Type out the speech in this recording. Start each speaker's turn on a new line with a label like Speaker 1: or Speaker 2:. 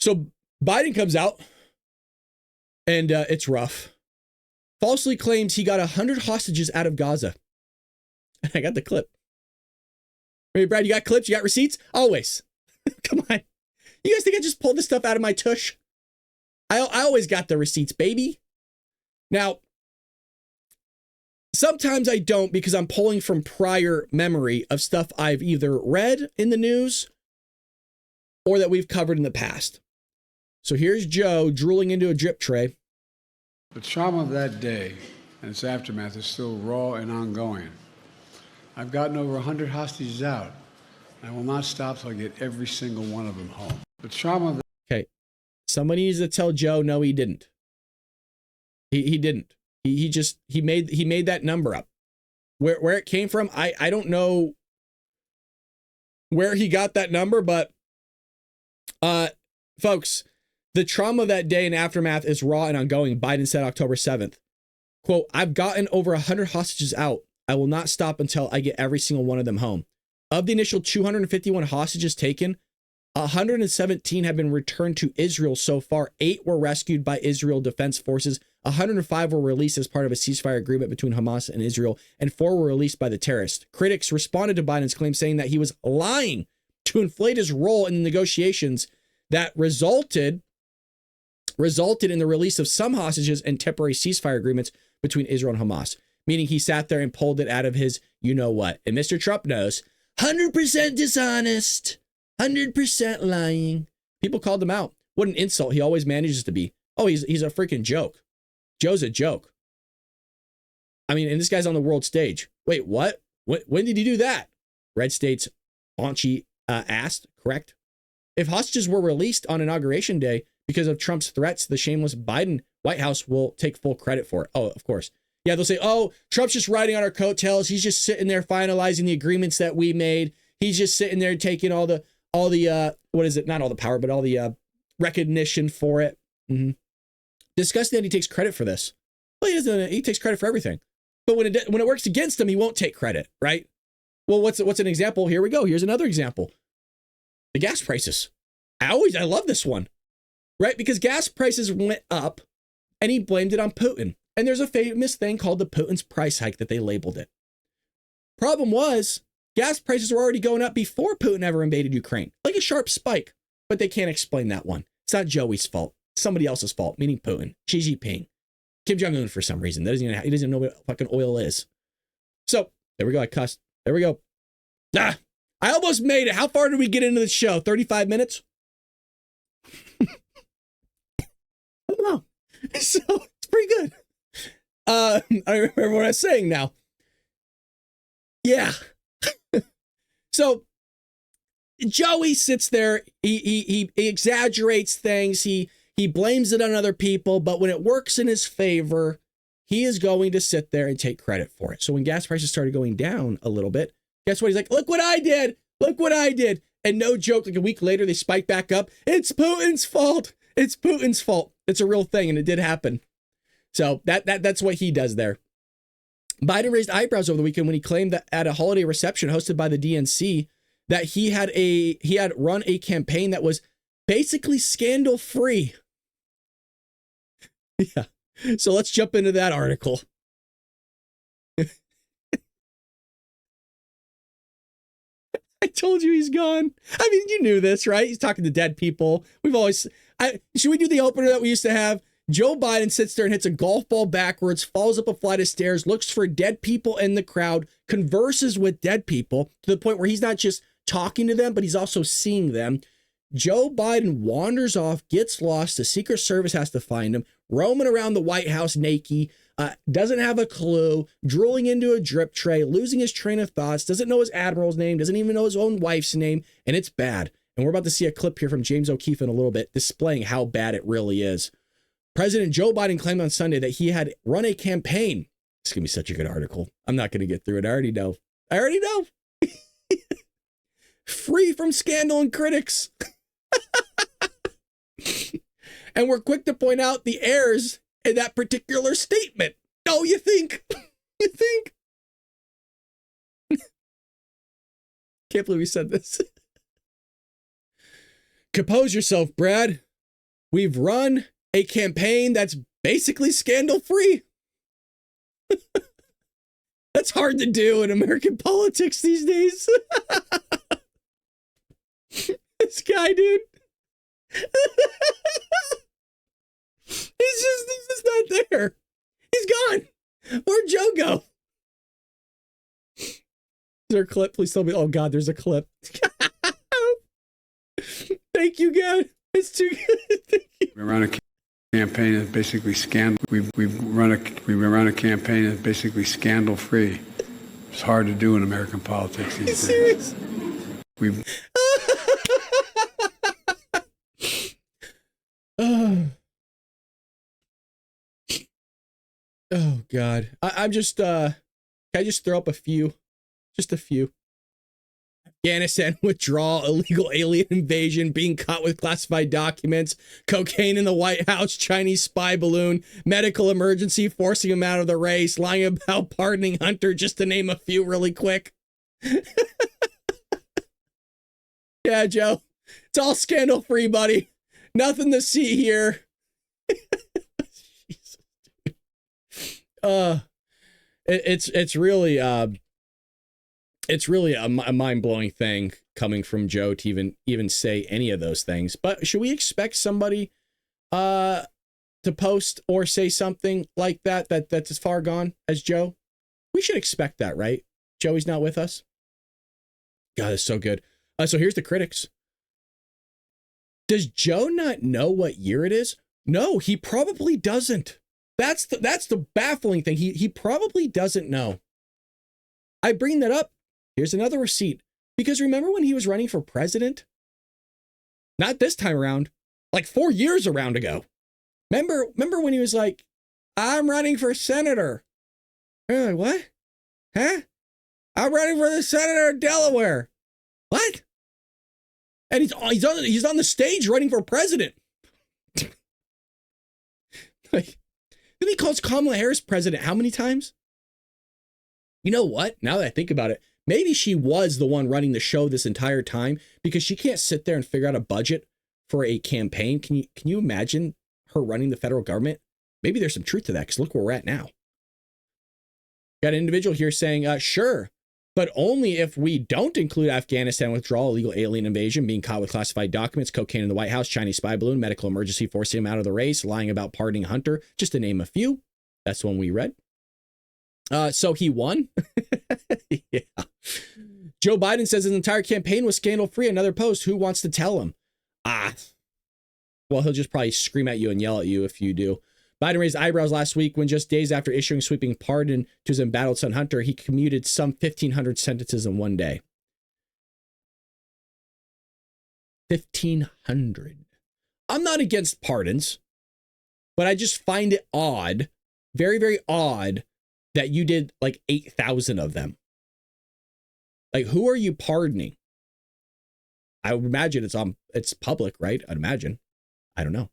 Speaker 1: So Biden comes out and it's rough. Falsely claims he got 100 hostages out of Gaza. I got the clip. Hey, Brad, you got clips? You got receipts? Always. Come on. You guys think I just pulled this stuff out of my tush? I always got the receipts, baby. Now, sometimes I don't because I'm pulling from prior memory of stuff I've either read in the news or that we've covered in the past. So here's Joe drooling into a drip tray.
Speaker 2: The trauma of that day and its aftermath is still raw and ongoing. I've gotten over 100 hostages out. I will not stop till I get every single one of them home. The trauma of
Speaker 1: Okay. Somebody needs to tell Joe, no, he didn't. He didn't. He made that number up. Where it came from, I don't know where he got that number, but folks, the trauma of that day and aftermath is raw and ongoing. Biden said October 7th. Quote, I've gotten over 100 hostages out. I will not stop until I get every single one of them home. Of the initial 251 hostages taken, 117 have been returned to Israel so far. 8 were rescued by Israel Defense Forces. 105 were released as part of a ceasefire agreement between Hamas and Israel, and 4 were released by the terrorists. Critics responded to Biden's claim, saying that he was lying to inflate his role in the negotiations that resulted in the release of some hostages and temporary ceasefire agreements between Israel and Hamas, meaning he sat there and pulled it out of his you-know-what. And Mr. Trump knows, 100% dishonest, 100% lying. People called him out. What an insult he always manages to be. Oh, he's a freaking joke. Joe's a joke. I mean, and this guy's on the world stage. Wait, what? When did he do that? Red State's Aunchy asked, correct? If hostages were released on Inauguration Day because of Trump's threats, the shameless Biden White House will take full credit for it. Oh, of course. Yeah, they'll say, oh, Trump's just riding on our coattails. He's just sitting there finalizing the agreements that we made. He's just sitting there taking all the what is it? Not all the power, but all the recognition for it. Mm-hmm. Disgusting that he takes credit for this. Well, he doesn't. He takes credit for everything. But when it works against him, he won't take credit, right? Well, what's an example? Here we go. Here's another example. The gas prices. I love this one, right? Because gas prices went up and he blamed it on Putin. And there's a famous thing called the Putin's price hike that they labeled it. Problem was, gas prices were already going up before Putin ever invaded Ukraine, like a sharp spike. But they can't explain that one. It's not Joey's fault. It's somebody else's fault, meaning Putin, Xi Jinping, Kim Jong-un for some reason. He doesn't even know what fucking oil is. So there we go. I cussed. There we go. I almost made it. How far did we get into the show? 35 minutes? I don't know. So it's pretty good. I remember what I was saying now. Yeah. So Joey sits there. He exaggerates things. He blames it on other people. But when it works in his favor, he is going to sit there and take credit for it. So when gas prices started going down a little bit, guess what? He's like, look what I did. Look what I did. And no joke, like a week later, they spike back up. It's Putin's fault. It's Putin's fault. It's a real thing, and it did happen. So that's what he does there. Biden raised eyebrows over the weekend when he claimed that at a holiday reception hosted by the DNC that he had run a campaign that was basically scandal-free. Yeah. So let's jump into that article. I told you he's gone. I mean, you knew this, right? He's talking to dead people. Should we do the opener that we used to have? Joe Biden sits there and hits a golf ball backwards, falls up a flight of stairs, looks for dead people in the crowd, converses with dead people to the point where he's not just talking to them, but he's also seeing them. Joe Biden wanders off, gets lost. The Secret Service has to find him, roaming around the White House naked, doesn't have a clue, drooling into a drip tray, losing his train of thoughts, doesn't know his admiral's name, doesn't even know his own wife's name, and it's bad. And we're about to see a clip here from James O'Keefe in a little bit displaying how bad it really is. President Joe Biden claimed on Sunday that he had run a campaign. It's going to be such a good article. I'm not going to get through it. I already know. Free from scandal and critics. And we're quick to point out the errors in that particular statement. Oh, you think? You think? Can't believe we said this. Compose yourself, Brad. We've run a campaign that's basically scandal-free. That's hard to do in American politics these days. This guy, dude. He's just not there. He's gone. Where'd Joe go? Is there a clip? Please tell me. Oh God, there's a clip. Thank you, God. It's too good. Thank you.
Speaker 2: We run a campaign that's basically scandal. We run a campaign that's basically scandal-free. It's hard to do in American politics these days.
Speaker 1: Serious? Oh God. I'm just can I just throw up a few? Just a few. Afghanistan withdrawal, illegal alien invasion, being caught with classified documents, cocaine in the White House, Chinese spy balloon, medical emergency forcing him out of the race, lying about pardoning Hunter, just to name a few really quick. Yeah, Joe. It's all scandal free, buddy. Nothing to see here. Jesus. It's really a mind-blowing thing coming from Joe to even say any of those things. But should we expect somebody to post or say something like that's as far gone as Joe? We should expect that, right? Joey's not with us. God, it's so good. So here's the critics. Does Joe not know what year it is? No, he probably doesn't. That's the baffling thing. He probably doesn't know. I bring that up. Here's another receipt. Because remember when he was running for president? Not this time around, like 4 years around ago. Remember when he was like, I'm running for senator. You're like, what? Huh? I'm running for the senator of Delaware. What? And he's on the stage running for president. Like, then he calls Kamala Harris president how many times? You know what? Now that I think about it, maybe she was the one running the show this entire time because she can't sit there and figure out a budget for a campaign. Can you imagine her running the federal government? Maybe there's some truth to that because look where we're at now. Got an individual here saying, sure, but only if we don't include Afghanistan withdrawal, illegal alien invasion, being caught with classified documents, cocaine in the White House, Chinese spy balloon, medical emergency forcing him out of the race, lying about pardoning Hunter, just to name a few. That's the one we read. So he won. Yeah. Joe Biden says his entire campaign was scandal-free. Another post. Who wants to tell him? Well, he'll just probably scream at you and yell at you if you do. Biden raised eyebrows last week when just days after issuing sweeping pardon to his embattled son Hunter, he commuted some 1,500 sentences in one day. 1,500. I'm not against pardons, but I just find it odd, very, very odd, that you did like 8,000 of them. Like, who are you pardoning? I would imagine it's public, right? I'd imagine. I don't know.